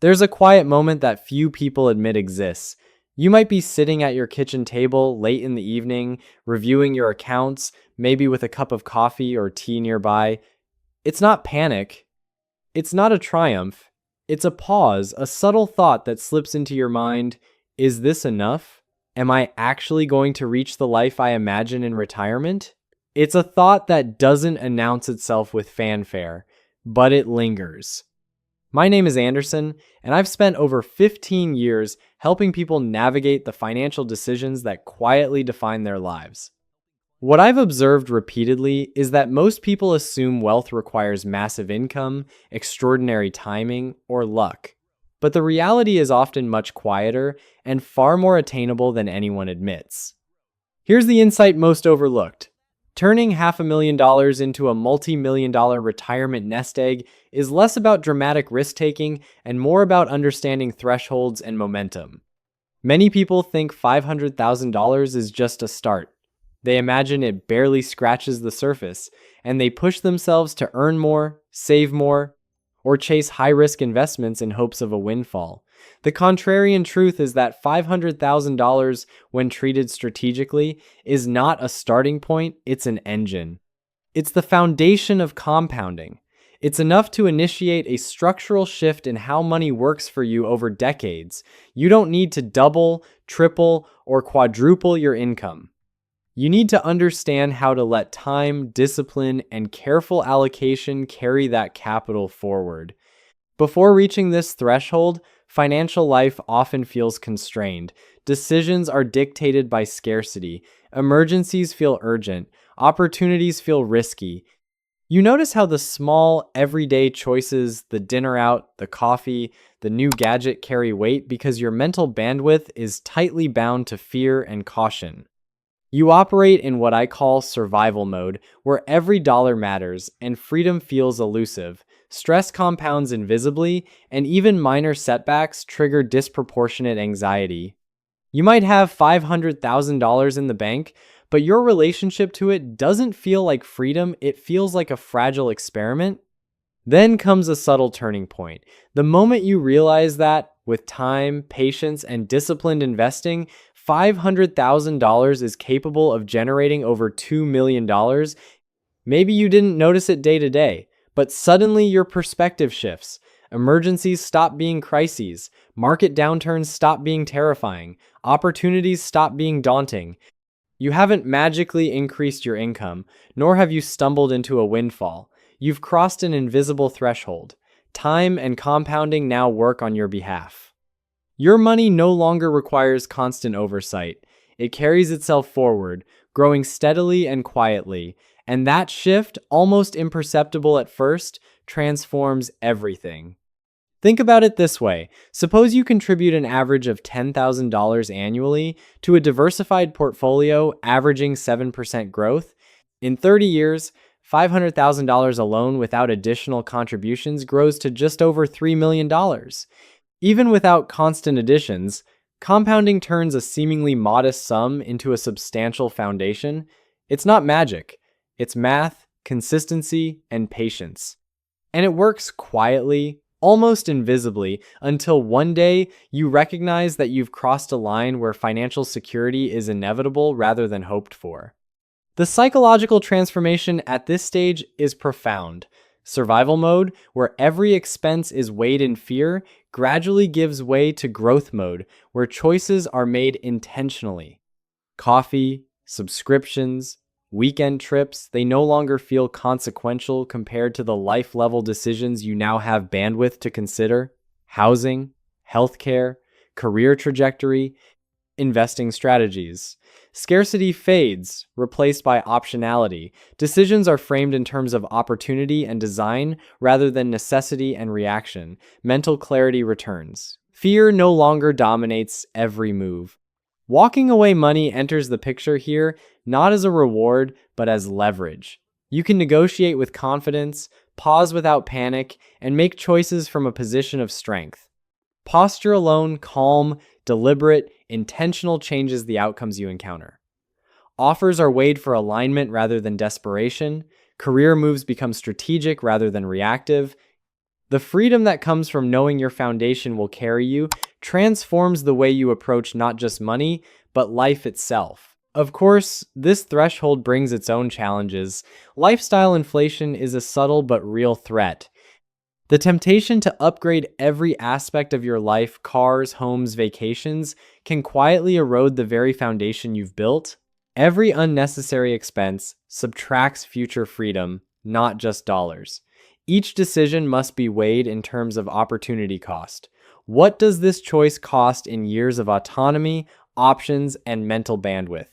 There's a quiet moment that few people admit exists. You might be sitting at your kitchen table late in the evening, reviewing your accounts, maybe with a cup of coffee or tea nearby. It's not panic. It's not a triumph. It's a pause, a subtle thought that slips into your mind. Is this enough? Am I actually going to reach the life I imagine in retirement? It's a thought that doesn't announce itself with fanfare, but it lingers. My name is Anderson, and I've spent over 15 years helping people navigate the financial decisions that quietly define their lives. What I've observed repeatedly is that most people assume wealth requires massive income, extraordinary timing, or luck. But the reality is often much quieter and far more attainable than anyone admits. Here's the insight most overlooked. Turning $500,000 into a multi-million-dollar retirement nest egg is less about dramatic risk-taking and more about understanding thresholds and momentum. Many people think $500,000 is just a start. They imagine it barely scratches the surface, and they push themselves to earn more, save more, or chase high-risk investments in hopes of a windfall. The contrarian truth is that $500,000, when treated strategically, is not a starting point, it's an engine. It's the foundation of compounding. It's enough to initiate a structural shift in how money works for you over decades. You don't need to double, triple, or quadruple your income. You need to understand how to let time, discipline, and careful allocation carry that capital forward. Before reaching this threshold, financial life often feels constrained. Decisions are dictated by scarcity. Emergencies feel urgent. Opportunities feel risky. You notice how the small, everyday choices, the dinner out, the coffee, the new gadget carry weight because your mental bandwidth is tightly bound to fear and caution. You operate in what I call survival mode, where every dollar matters and freedom feels elusive. Stress compounds invisibly, and even minor setbacks trigger disproportionate anxiety. You might have $500,000 in the bank, but your relationship to it doesn't feel like freedom, it feels like a fragile experiment. Then comes a subtle turning point. The moment you realize that, with time, patience, and disciplined investing, $500,000 is capable of generating over $2 million. Maybe you didn't notice it day to day, but suddenly your perspective shifts. Emergencies stop being crises. Market downturns stop being terrifying. Opportunities stop being daunting. You haven't magically increased your income, nor have you stumbled into a windfall. You've crossed an invisible threshold. Time and compounding now work on your behalf. Your money no longer requires constant oversight. It carries itself forward, growing steadily and quietly. And that shift, almost imperceptible at first, transforms everything. Think about it this way. Suppose you contribute an average of $10,000 annually to a diversified portfolio averaging 7% growth. In 30 years, $500,000 alone without additional contributions grows to just over $3 million. Even without constant additions, compounding turns a seemingly modest sum into a substantial foundation. It's not magic. It's math, consistency, and patience. And it works quietly, almost invisibly, until one day you recognize that you've crossed a line where financial security is inevitable rather than hoped for. The psychological transformation at this stage is profound. Survival mode, where every expense is weighed in fear, gradually gives way to growth mode, where choices are made intentionally. Coffee, subscriptions, weekend trips, they no longer feel consequential compared to the life-level decisions you now have bandwidth to consider. Housing, healthcare, career trajectory, investing strategies. Scarcity fades, replaced by optionality. Decisions are framed in terms of opportunity and design rather than necessity and reaction. Mental clarity returns. Fear no longer dominates every move. Walking away money enters the picture here, not as a reward, but as leverage. You can negotiate with confidence, pause without panic, and make choices from a position of strength. Posture alone, calm, deliberate, intentional changes the outcomes you encounter. Offers are weighed for alignment rather than desperation. Career moves become strategic rather than reactive. The freedom that comes from knowing your foundation will carry you transforms the way you approach not just money, but life itself. Of course, this threshold brings its own challenges. Lifestyle inflation is a subtle but real threat. The temptation to upgrade every aspect of your life, cars, homes, vacations, can quietly erode the very foundation you've built. Every unnecessary expense subtracts future freedom, not just dollars. Each decision must be weighed in terms of opportunity cost. What does this choice cost in years of autonomy, options, and mental bandwidth?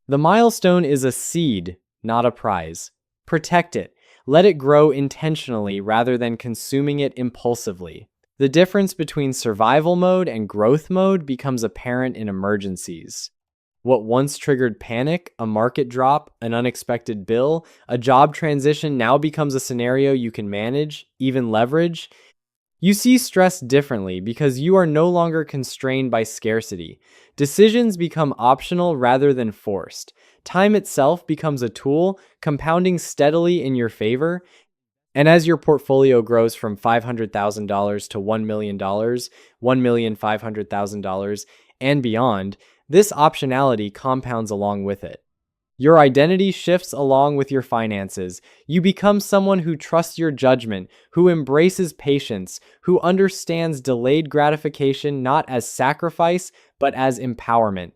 The milestone is a seed, not a prize. Protect it. Let it grow intentionally rather than consuming it impulsively. The difference between survival mode and growth mode becomes apparent in emergencies. What once triggered panic, a market drop, an unexpected bill, a job transition now becomes a scenario you can manage, even leverage. You see stress differently because you are no longer constrained by scarcity. Decisions become optional rather than forced. Time itself becomes a tool, compounding steadily in your favor. And as your portfolio grows from $500,000 to $1 million, $1,500,000, and beyond, this optionality compounds along with it. Your identity shifts along with your finances. You become someone who trusts your judgment, who embraces patience, who understands delayed gratification not as sacrifice, but as empowerment.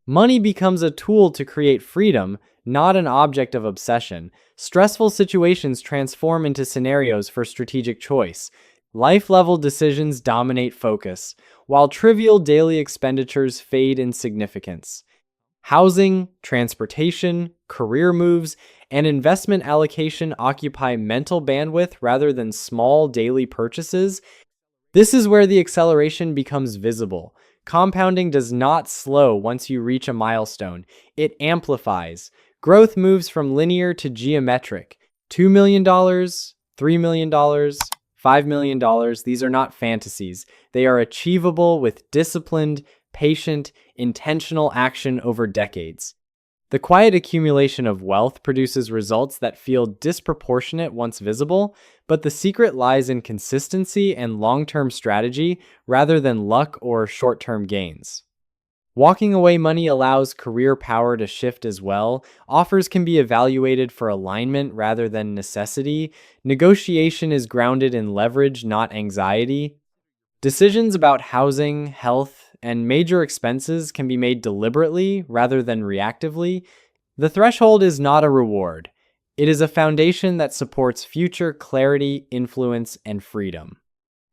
Money becomes a tool to create freedom, not an object of obsession. Stressful situations transform into scenarios for strategic choice. Life-level decisions dominate focus, while trivial daily expenditures fade in significance. Housing, transportation, career moves, and investment allocation occupy mental bandwidth rather than small daily purchases. This is where the acceleration becomes visible. Compounding does not slow once you reach a milestone. It amplifies. Growth moves from linear to geometric. $2 million, $3 million, $5 million. These are not fantasies. They are achievable with disciplined, patient, intentional action over decades. The quiet accumulation of wealth produces results that feel disproportionate once visible, but the secret lies in consistency and long-term strategy rather than luck or short-term gains. Walking away money allows career power to shift as well. Offers can be evaluated for alignment rather than necessity. Negotiation is grounded in leverage, not anxiety. Decisions about housing, health, and major expenses can be made deliberately rather than reactively. The threshold is not a reward. It is a foundation that supports future clarity, influence, and freedom.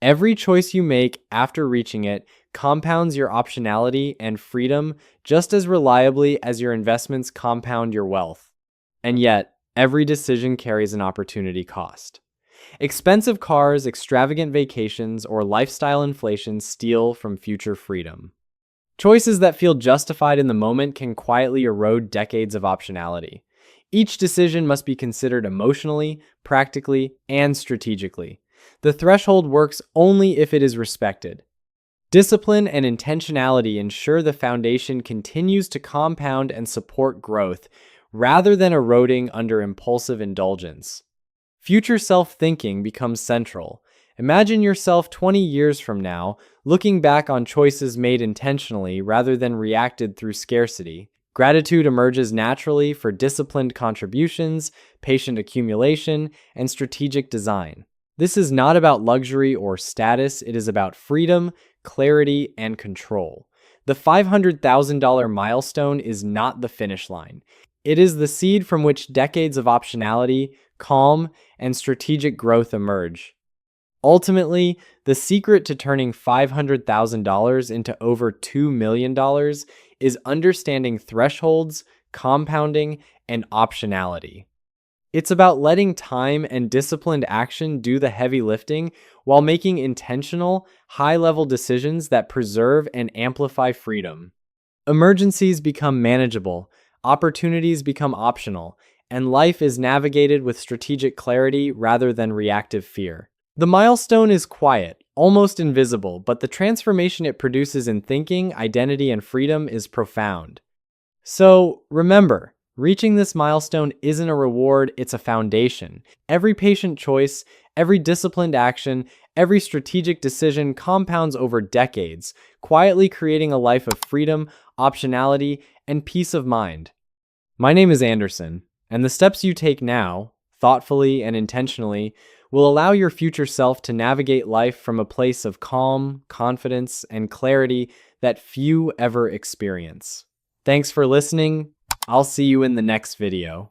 Every choice you make after reaching it compounds your optionality and freedom just as reliably as your investments compound your wealth. And yet, every decision carries an opportunity cost. Expensive cars, extravagant vacations, or lifestyle inflation steal from future freedom. Choices that feel justified in the moment can quietly erode decades of optionality. Each decision must be considered emotionally, practically, and strategically. The threshold works only if it is respected. Discipline and intentionality ensure the foundation continues to compound and support growth, rather than eroding under impulsive indulgence. Future self-thinking becomes central. Imagine yourself 20 years from now, looking back on choices made intentionally rather than reacted through scarcity. Gratitude emerges naturally for disciplined contributions, patient accumulation, and strategic design. This is not about luxury or status, it is about freedom, clarity, and control. The $500,000 milestone is not the finish line. It is the seed from which decades of optionality, calm, and strategic growth emerge. Ultimately, the secret to turning $500,000 into over $2 million is understanding thresholds, compounding, and optionality. It's about letting time and disciplined action do the heavy lifting while making intentional, high-level decisions that preserve and amplify freedom. Emergencies become manageable, opportunities become optional, and life is navigated with strategic clarity rather than reactive fear. The milestone is quiet, almost invisible, but the transformation it produces in thinking, identity, and freedom is profound. So, remember, reaching this milestone isn't a reward, it's a foundation. Every patient choice, Every disciplined action, every strategic decision compounds over decades, quietly creating a life of freedom, optionality, and peace of mind. My name is Anderson, and the steps you take now, thoughtfully and intentionally, will allow your future self to navigate life from a place of calm, confidence, and clarity that few ever experience. Thanks for listening. I'll see you in the next video.